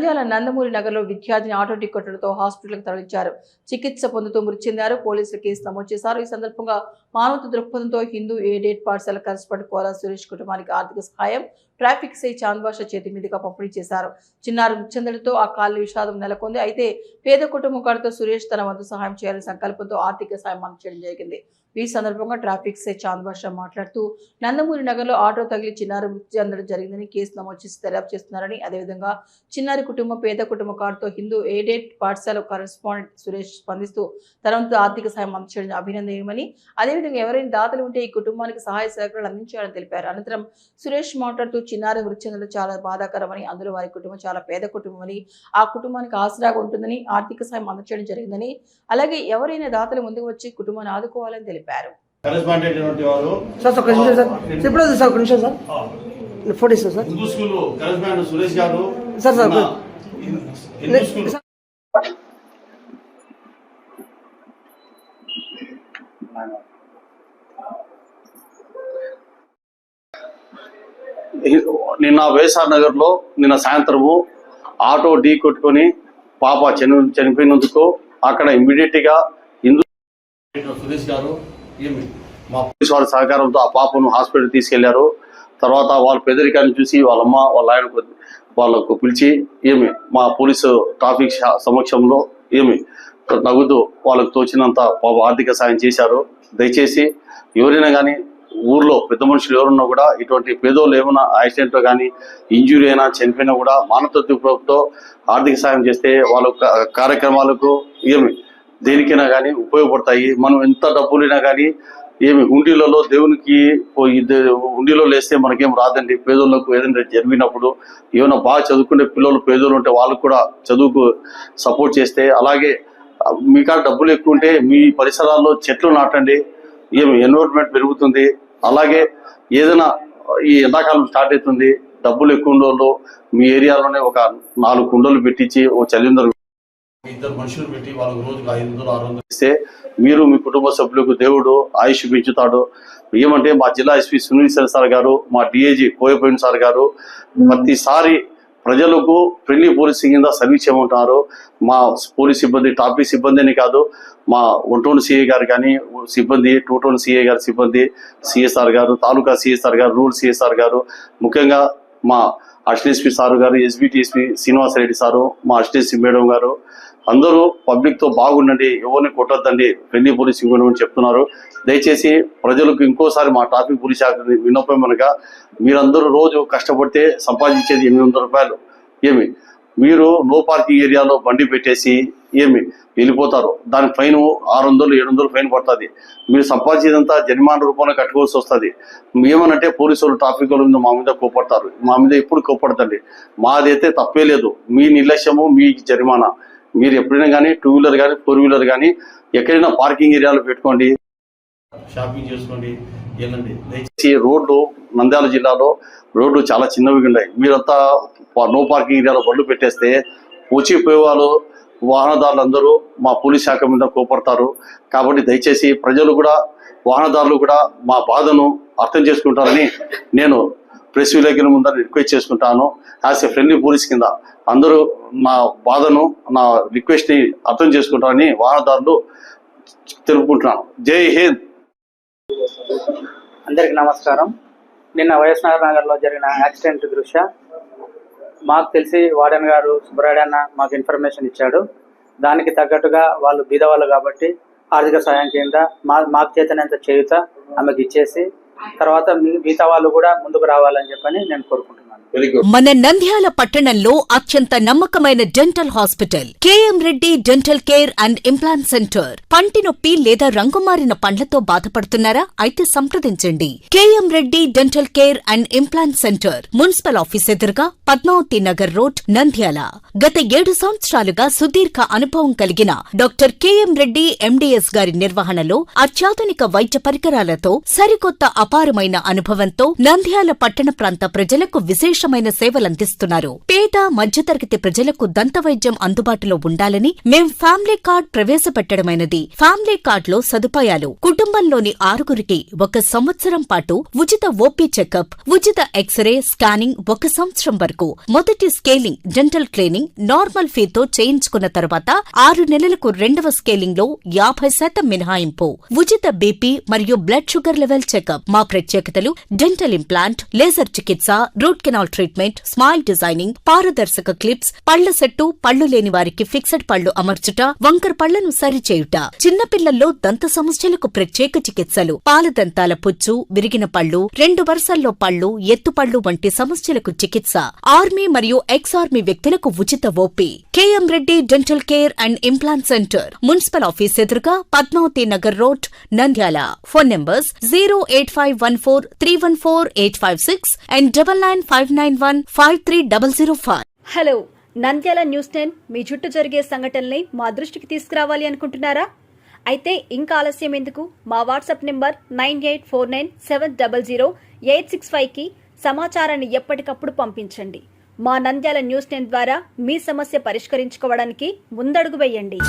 నంద్యాల నందమూరి నగర్లో విద్యార్థిని ఆటో టిక్కెట్లతో హాస్పిటల్కి తరలించారు. చికిత్స పొందుతూ మృతి చెందారు. పోలీసులు కేసు నమోదు చేశారు. ఈ సందర్భంగా మానవతా దృక్పథంతో హిందూ ఎయిడెడ్ పాఠశాల కరెస్పాండెంట్ కోలా సురేష్ కుటుంబానికి ఆర్థిక సహాయం ట్రాఫిక్ సై చాంద్ బాషా చేతి మీదుగా పంపిణీ చేశారు. చిన్నారి మృతి చెందడంతో ఆ కాలనీ విషాదం నెలకొంది. అయితే పేద కుటుంబం కాడితో సురేష్ తన వంతు సహాయం చేయాలని సంకల్పంతో ఆర్థిక సాయం అందజేయడం జరిగింది. ఈ సందర్భంగా ట్రాఫిక్ సై చాంద్ బాషా మాట్లాడుతూ నందమూరి నగర్లో ఆటో తగిలి చిన్నారి మృతి చెందడం జరిగిందని కేసు నమోదు చేసి దర్యాప్తు చేస్తున్నారని, అదేవిధంగా చిన్నారి కుటుంబం పేద కుటుంబ కార్డుతో హిందూ ఎయిడెడ్ పాఠశాల కరెస్పాండెంట్ సురేష్ స్పందిస్తూ తన వంతు ఆర్థిక సాయం అందజేయడం అభినందనీయమని, అదేవిధంగా ఎవరైనా దాతలు ఉంటే ఈ కుటుంబానికి సహాయ సహకారాలు అందించాలని తెలిపారు. అనంతరం సురేష్ మాట్లాడుతూ చిన్నారి మృతి చెందడం చాలా బాధాకరమని, అందులో వారి కుటుంబం చాలా పేద కుటుంబమని, ఆ కుటుంబానికి ఆసరాగా ఉంటుందని, ఆర్థిక సాయం అందజేయడం జరిగిందని, అలాగే ఎవరైనా దాతలు ముందుకు వచ్చి కుటుంబాన్ని ఆదుకోవాలని తెలిపారు. నిన్న వైఎస్ఆర్ నగర్ లో నిన్న సాయంత్రము ఆటో ఢీ కొట్టుకొని పాప చనిపోయినందుకు అక్కడ ఇమ్మీడియట్ గా హిందూ సురేష్ గారు మా పోలీసు వారి సహకారంతో ఆ పాపను హాస్పిటల్ తీసుకెళ్లారు. తర్వాత వాళ్ళ పేదరికాన్ని చూసి వాళ్ళమ్మ వాళ్ళ ఆయన వాళ్ళకు పిలిచి మా పోలీసు ట్రాఫిక్ సమక్షంలో నవ్వుతూ వాళ్ళకు తోచినంత ఆర్థిక సాయం చేశారు. దయచేసి ఎవరైనా కానీ ఊర్లో పెద్ద మనుషులు ఎవరున్నా కూడా ఇటువంటి పేదోళ్ళు ఏమైనా యాక్సిడెంట్ కానీ ఇంజురీ అయినా చనిపోయినా కూడా మానవత్వంతో ఆర్థిక సాయం చేస్తే వాళ్ళ కార్యక్రమాలకు దేనికైనా కానీ ఉపయోగపడతాయి. మనం ఎంత డబ్బులైనా కానీ హుండీలలో దేవునికి హుండీలో వేస్తే మనకేం రాదండి. పేదోళ్ళకు ఏదైనా జరిగినప్పుడు ఏమైనా బాగా చదువుకునే పిల్లలు పేదోళ్ళు ఉంటే వాళ్ళకు కూడా చదువుకు సపోర్ట్ చేస్తే, అలాగే మీ కాడ డబ్బులు ఎక్కువ ఉంటే మీ పరిసరాల్లో చెట్లు నాటండి. ఎన్విరాన్మెంట్ పెరుగుతుంది. అలాగే ఏదైనా ఈ ఎండాకాలం స్టార్ట్ అవుతుంది, డబ్బులు ఎక్కువ ఉండేవాళ్ళు మీ ఏరియాలోనే ఒక 4 కుండలు పెట్టించి ఓ చలిందరు 2 మనుషులు పెట్టి వాళ్ళకి రోజుకు 500-600 ఇస్తే మీరు మీ కుటుంబ సభ్యులకు దేవుడు ఆయుష్ పెంచుతాడు. ఏమంటే మా జిల్లా ఎస్పీ సునీల్ సార్ గారు, మా డిఐజీ కోయపోయిన సార్ గారు ప్రతిసారి ప్రజలకు ఫ్రెండ్లీ పోలీసింగ్ కింద సర్వీస్ చేయమంటున్నారు. మా పోలీస్ సిబ్బంది ట్రాఫిక్ సిబ్బందిని కాదు, మా 1 సిఐ గారు కానీ సిబ్బంది, 2 సిఐ గారి సిబ్బంది, సిఎస్ఆర్ గారు, తాలూకా సిఎస్ఆర్ గారు, రూరల్ సిఎస్ఆర్ గారు, ముఖ్యంగా మా అసిస్టెంట్ ఎస్పీ సారు గారు, ఎస్బిటిఎస్పీ శ్రీనివాసరెడ్డి సారు, మా అసిస్టెంట్ మేడం గారు, అందరూ పబ్లిక్ తో బాగుండండి, ఎవరిని కొట్టొద్దండి, ఫ్రెండ్లీ పోలీసింగ్ అని చెప్తున్నారు. దయచేసి ప్రజలకు ఇంకోసారి మా ట్రాఫిక్ పోలీస్ శాఖ విన్నపం అనగా, మీరందరూ రోజు కష్టపడితే సంపాదించేది 800 రూపాయలు. మీరు నో పార్కింగ్ ఏరియాలో బండి పెట్టేసి వెళ్ళిపోతారు. దాని ఫైన్ 600-700 ఫైన్ పడుతుంది. మీరు సంపాదించేదంతా జరిమానా రూపంలో కట్టుకోవాల్సి వస్తుంది. ఏమనంటే పోలీసు వాళ్ళు ట్రాఫిక్ వాళ్ళు మా మీద కోపడతారు. మా మీద ఎప్పుడు కోపడతండి. మాదైతే తప్పే లేదు. మీ నిర్లక్ష్యము మీ జరిమానా. మీరు ఎప్పుడైనా కానీ 2 వీలర్ కానీ 4 వీలర్ కానీ ఎక్కడైనా పార్కింగ్ ఏరియాలో పెట్టుకోండి, షాపింగ్ చేసుకోండి, వెళ్ళండి. దయచేసి రోడ్లు నంద్యాల జిల్లాలో రోడ్లు చాలా చిన్నవిగా ఉన్నాయి. మీరంతా నో పార్కింగ్ ఏరియాలో బండ్లు పెట్టేస్తే వచ్చిపోయే వాళ్ళు వాహనదారులందరూ మా పోలీస్ శాఖ మీద కోపడతారు. కాబట్టి దయచేసి ప్రజలు కూడా వాహనదారులు కూడా మా బాధను అర్థం చేసుకుంటారని నేను ప్రెస్ విలేకరుల ముందర రిక్వెస్ట్ చేసుకుంటాను. యాజ్ ఏ ఫ్రెండ్లీ పోలీస్ కింద అందరూ నా బాధను, నా రిక్వెస్ట్ ని అర్థం చేసుకుంటారని వాహనదారులు తెలుపుకుంటున్నాను. జై హింద్. అందరికి నమస్కారం. నిన్న వైఎస్ఆర్ నగర్ లో జరిగిన యాక్సిడెంట్ దృష్ట్యా మాకు తెలిసి వార్డెన్ గారు సుబ్రహ్మణ్య మాకు ఇన్ఫర్మేషన్ ఇచ్చాడు. దానికి తగ్గట్టుగా వాళ్ళు బీదవాళ్ళు కాబట్టి ఆర్థిక సాయం కింద మాకు చేతనంత చేయుత ఆమెకు ఇచ్చేసి తర్వాత మిగతా వాళ్ళు కూడా ముందుకు రావాలని చెప్పని నేను కోరుకుంటున్నాను. మన నంద్యాల పట్టణంలో అత్యంత నమ్మకమైన dental hospital KM Reddy dental care and implant centre. పంటి నొప్పి లేదా రంగుమారిన పండ్లతో బాధపడుతున్నారా? అయితే సంప్రదించండి. KM Reddy dental care and implant centre, municipal office ఎదురుగా, పద్మావతి నగర్ రోడ్, నంద్యాల. గత 7 సంవత్సరాలుగా సుదీర్ఘ అనుభవం కలిగిన డాక్టర్ కేఎం రెడ్డి ఎండిఎస్ గారి నిర్వహణలో అత్యాధునిక వైద్య పరికరాలతో సరికొత్త అపారమైన అనుభవంతో నంద్యాల పట్టణ ప్రాంత ప్రజలకు విశేష ఉత్కృష్టమైన సేవలందిస్తున్నారు. పేద మధ్యతరగతి ప్రజలకు దంతవైద్యం అందుబాటులో ఉండాలని మేం ఫ్యామిలీ కార్డ్ ప్రవేశపెట్టడమైనది. ఫ్యామిలీ కార్డ్ లో సదుపాయాలు: కుటుంబంలోని 6గురికి 1 సంవత్సరం పాటు ఉచిత ఓపీ చెకప్, ఉచిత ఎక్స్రే స్కానింగ్ 1 సంవత్సరం వరకు, మొదటి స్కేలింగ్ డెంటల్ క్లీనింగ్ నార్మల్ ఫీతో చేయించుకున్న తర్వాత 6 నెలలకు రెండవ స్కేలింగ్ లో 50% మినహాయింపు, ఉచిత బీపీ మరియు బ్లడ్ షుగర్ లెవెల్ చెకప్. మా ప్రత్యేకతలు: డెంటల్ ఇంప్లాంట్, లేజర్ చికిత్స, root canal treatment, smile designing, పారదర్శక క్లిప్స్, పళ్ల సెట్టు, పళ్లు లేని వారికి ఫిక్స్డ్ పళ్లు అమర్చుట, వంకర పళ్లను సరిచేయుట, చిన్నపిల్లల్లో దంత సమస్యలకు ప్రత్యేక చికిత్సలు, పాలదంతాల పుచ్చు, విరిగిన పళ్లు, 2 వరుసల్లో పళ్లు, ఎత్తుపళ్లు వంటి సమస్యలకు చికిత్స, ఆర్మీ మరియు ఎక్స్ ఆర్మీ వ్యక్తులకు ఉచిత OP. KM Reddy dental care and implant centre, municipal office ఎదురుగా, Padmavathi Nagar road, Nandyal. Phone numbers 08514314856 and 9959153005. Hello, Nandyal news 10 మీ చుట్టూ జరిగే సంఘటనల్ని మా దృష్టికి తీసుకురావాలి అనుకుంటున్నారా? అయితే ఇంకా ఆలస్యం ఎందుకు? మా వాట్సాప్ నెంబర్ 9849700865కి సమాచారాన్ని ఎప్పటికప్పుడు పంపించండి. మా నంద్యాల న్యూస్ 10 ద్వారా మీ సమస్య పరిష్కరించుకోవడానికి ముందడుగు వేయండి.